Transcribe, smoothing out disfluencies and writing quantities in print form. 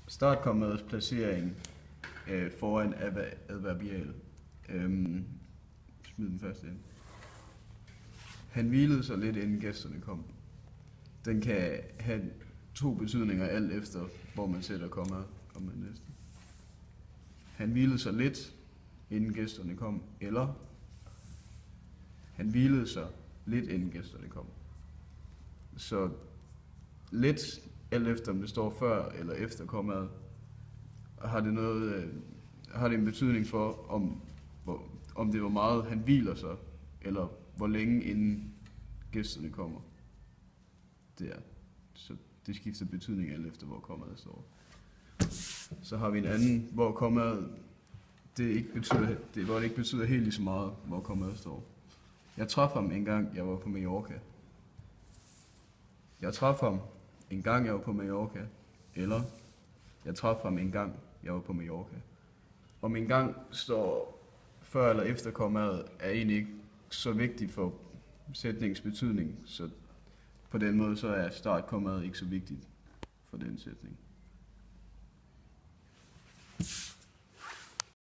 Startkommaets placering foran adverbial. Smid den først ind. Han hvilede sig lidt, inden gæsterne kom. Den kan have to betydninger, alt efter hvor man sætter kommaet. Næste. Han hvilede sig lidt, inden gæsterne kom, eller han hvilede sig lidt, inden gæsterne kom. Så lidt, alt efter om det står før eller efter kommaet, har det en betydning for, om det var meget han hviler sig, eller hvor længe inden gæsterne kommer. Så det skifter betydning alt efter hvor kommaet står. Så har vi en anden, hvor kommaet hvor det ikke betyder helt lige så meget, hvor kommaet står. Jeg traf ham en gang, jeg var på Mallorca. Jeg traf ham en gang, jeg var på Mallorca. Eller jeg traf ham en gang, jeg var på Mallorca. Om en gang står før eller efter kommaet, er egentlig ikke så vigtigt for sætningens betydning. Så på den måde så er startkommaet ikke så vigtigt for den sætning.